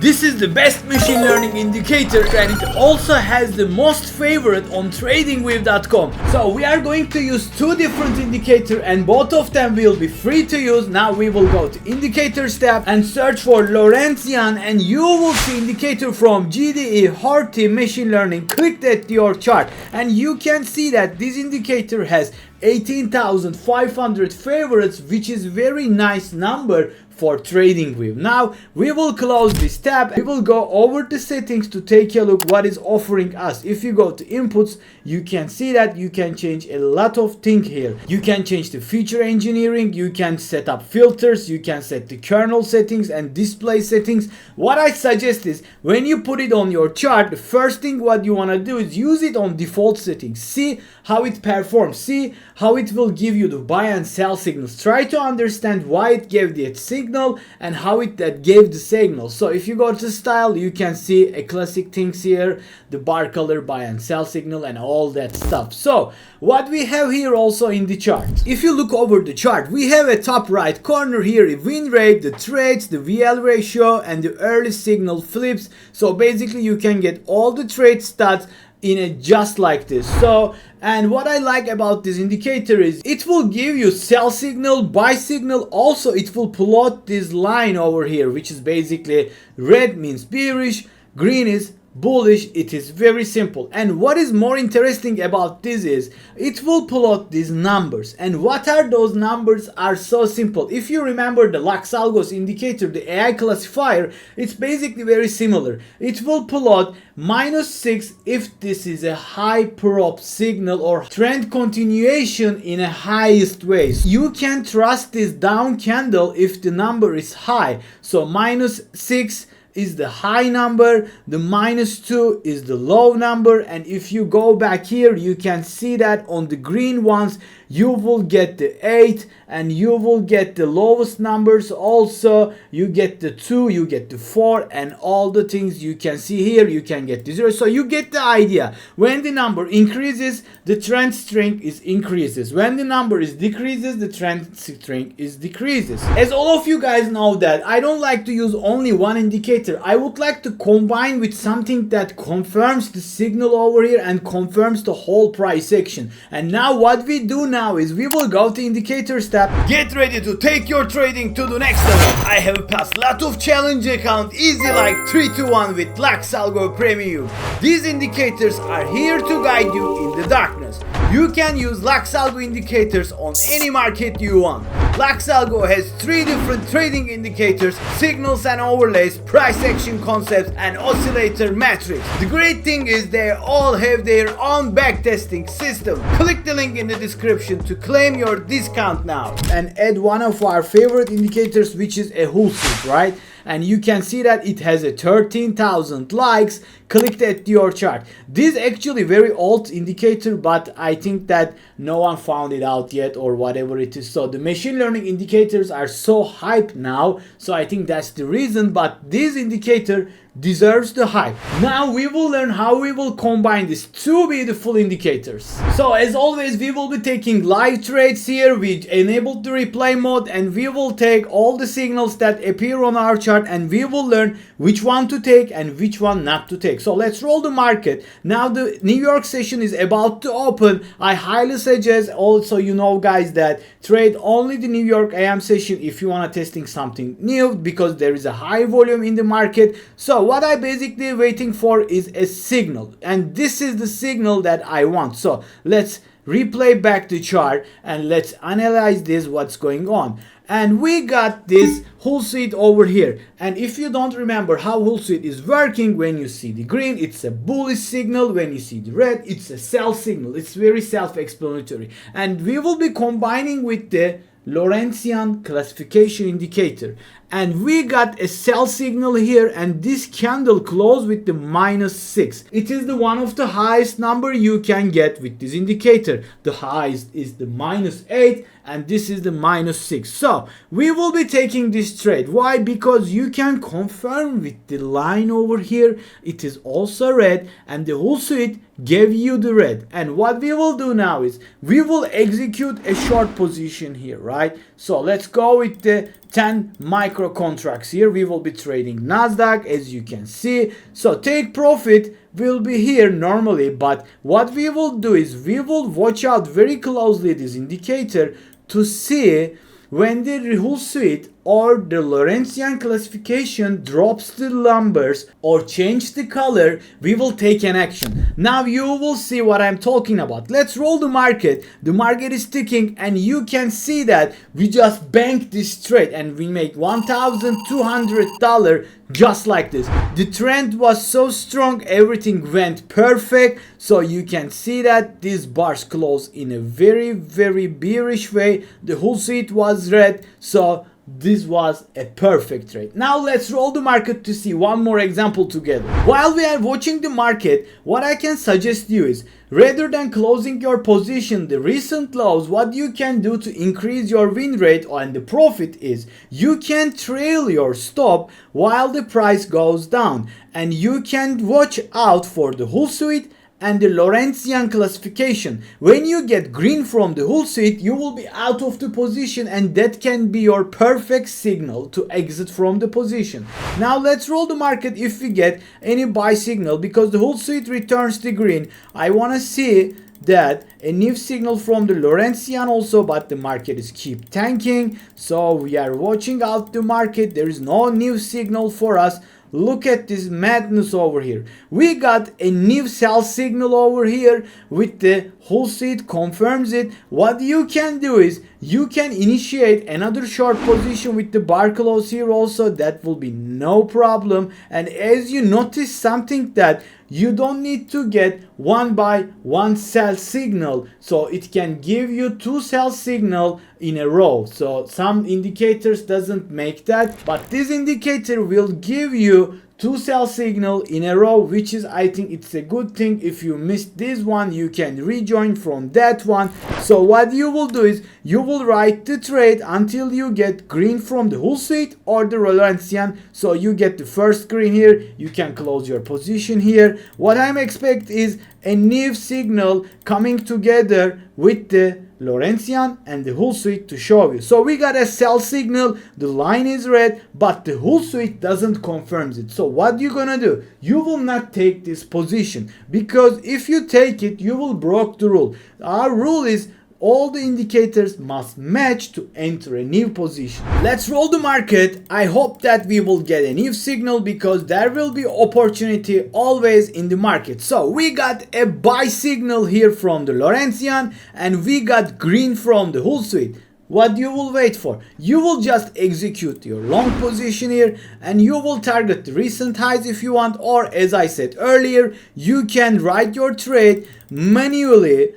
This is the best machine learning indicator and it also has the most favorite on TradingView.com. So we are going to use two different indicators and both of them will be free to use. Now we will go to Indicators tab and search for Lorentzian and you will see indicator from GDE, Horty, Machine Learning. Click that your chart and you can see that this indicator has 18,500 favorites, which is very nice number for TradingView. Now we will close this tab. We will go over the settings to take a look what is offering us. If you go to inputs, you can see that you can change a lot of things here. You can change the feature engineering, you can set up filters, you can set the kernel settings and display settings. What I suggest is when you put it on your chart, the first thing what you want to do is use it on default settings. See how it performs, see how it will give you the buy and sell signals. Try to understand why it gave the signal and how it that gave the signal. So if you go to style, you can see a classic things here, the bar color, buy and sell signal and all that stuff. So what we have here also in the chart, if you look over the chart, we have a top right corner here, a win rate, the trades, the VL ratio and the early signal flips. So basically you can get all the trade stats in a just like this. So and what I like about this indicator is it will give you sell signal, buy signal. Also it will plot this line over here, which is basically red means bearish, green is bullish. It is very simple. And what is more interesting about this is it will plot these numbers. And what are those numbers are so simple. If you remember the LuxAlgo's indicator, the AI classifier, it's basically very similar. It will plot -6 if this is a high prop signal or trend continuation in a highest way. You can trust this down candle if the number is high. So -6 is the high number, the -2 is the low number, and if you go back here you can see that on the green ones you will get the 8 and you will get the lowest numbers. Also you get the 2, you get the 4 and all the things you can see here. You can get the 0. So you get the idea. When the number increases, the trend string is increases. When the number is decreases, the trend string is decreases. As all of you guys know that I don't like to use only one indicator. I would like to combine with something that confirms the signal over here and confirms the whole price action. And now what we do now is we will go to indicators tab. Get ready to take your trading to the next level. I have passed lot of challenge account easy like 3 to 1 with LuxAlgo Premium. These indicators are here to guide you in the darkness. You can use LuxAlgo indicators on any market you want. LuxAlgo has 3 different trading indicators, signals and overlays, price action concepts and oscillator metrics. The great thing is they all have their own backtesting system. Click the link in the description to claim your discount now. And add one of our favorite indicators, which is a hull suit, right? And you can see that it has a 13,000 likes. Click that your chart. This is actually very old indicator, but I think that no one found it out yet or whatever it is. So the machine learning indicators are so hyped now, so I think that's the reason. But this indicator deserves the hype. Now we will learn how we will combine these two beautiful indicators. So as always we will be taking live trades here. We enabled the replay mode and we will take all the signals that appear on our chart and we will learn which one to take and which one not to take. So let's roll the market. Now the New York session is about to open. I highly suggest also, you know guys, that trade only the New York AM session if you want to testing something new, because there is a high volume in the market. So what I basically waiting for is a signal, and this is the signal that I want. So let's replay back the chart and let's analyze this, what's going on. And we got this hull suit over here. And if you don't remember how hull suit is working, when you see the green, it's a bullish signal. When you see the red, it's a sell signal. It's very self-explanatory. And we will be combining with the Lorentzian classification indicator, and we got a sell signal here, and this candle closed with the -6. It is the one of the highest number you can get with this indicator. The highest is the -8 and this is the -6. So we will be taking this trade. Why? Because you can confirm with the line over here, it is also red, and the whole suit gave you the red. And what we will do now is we will execute a short position here, right? So let's go with the 10 micro contracts. Here we will be trading Nasdaq, as you can see. So take profit will be here normally, but what we will do is we will watch out very closely this indicator to see when the whole suite or the Lorentzian classification drops the numbers or change the color, we will take an action. Now you will see what I'm talking about. Let's roll the market. The market is ticking and you can see that we just banked this trade and we make $1,200 just like this. The trend was so strong, everything went perfect. So you can see that these bars closed in a very bearish way. The whole suite was red. So this was a perfect trade. Now let's roll the market to see one more example together. While we are watching the market, what I can suggest you is, rather than closing your position the recent lows, what you can do to increase your win rate and the profit is you can trail your stop while the price goes down, and you can watch out for the whole suite and the Lorentzian classification. When you get green from the whole suite, you will be out of the position, and that can be your perfect signal to exit from the position. Now let's roll the market if we get any buy signal, because the whole suite returns the green. I want to see that a new signal from the Lorentzian also, but the market is keep tanking, so we are watching out the market. There is no new signal for us. Look at this madness over here. We got a new sell signal over here with the whole suite confirms it. What you can do is you can initiate another short position with the bar close here also. That will be no problem. And as you notice something, that you don't need to get one buy one sell signal, so it can give you two sell signal in a row. So some indicators doesn't make that, but this indicator will give you two sell signal in a row, which is, I think it's a good thing. If you missed this one, you can rejoin from that one. So what you will do is you will write the trade until you get green from the whole suite or the Lorentzian. So you get the first green here, you can close your position here. What I'm expect is a new signal coming together with the Lorentzian and the whole suite to show you. So we got a sell signal, the line is red, but the whole suite doesn't confirm it. So what you gonna do? You will not take this position, because if you take it, you will break the rule. Our rule is all the indicators must match to enter a new position. Let's roll the market. I hope that we will get a new signal, because there will be opportunity always in the market. So we got a buy signal here from the Lorentzian and we got green from the whole suite. What you will wait for? You will just execute your long position here and you will target the recent highs if you want, or as I said earlier, you can write your trade manually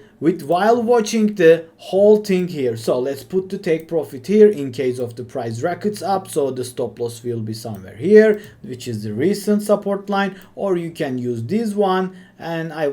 while watching the whole thing here. So let's put the take profit here in case of the price rockets up. So the stop loss will be somewhere here, which is the recent support line, or you can use this one, and I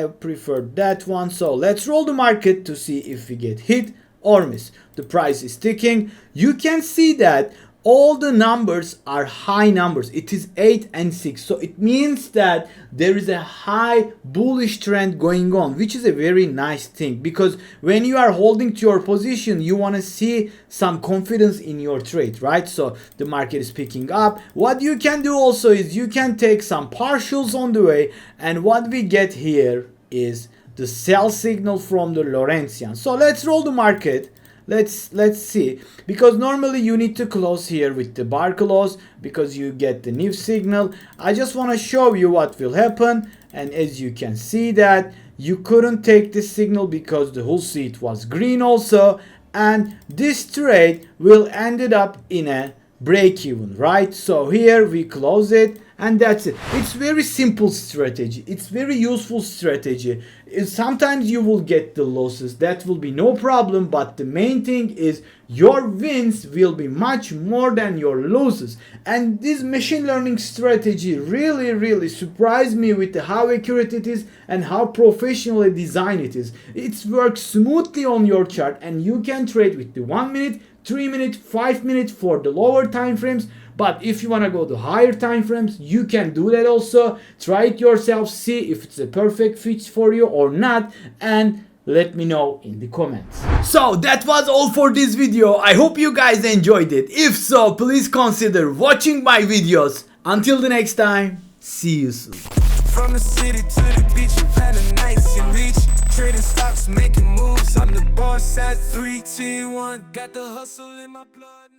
prefer that one. So let's roll the market to see if we get hit or miss. The price is ticking. You can see that all the numbers are high numbers. It is 8 and 6. So it means that there is a high bullish trend going on, which is a very nice thing, because when you are holding to your position, you want to see some confidence in your trade, right? So the market is picking up. What you can do also is you can take some partials on the way, and what we get here is the sell signal from the Lorentzian. So let's roll the market. Let's see, because normally you need to close here with the bar close because you get the new signal. I just want to show you what will happen, and as you can see that you couldn't take this signal because the whole suite was green also, and this trade will ended up in a break even, right? So here we close it, and that's it. It's very simple strategy. It's very useful strategy. Sometimes you will get the losses, that will be no problem, but the main thing is your wins will be much more than your losses. And this machine learning strategy really surprised me with how accurate it is and how professionally designed it is. It works smoothly on your chart, and you can trade with the 1 minute, 3 minute, 5 minute for the lower time frames. But if you want to go to higher time frames, you can do that also. Try it yourself, see if it's a perfect fit for you or not. And Let me know in the comments. So that was all for this video. I hope you guys enjoyed it. If so, please consider watching my videos. Until the next time, see you soon. From the city to the beach, you had a nice in reach. Trading stocks, making moves. I'm the boss at 3, 2, 1. Got the hustle in my blood.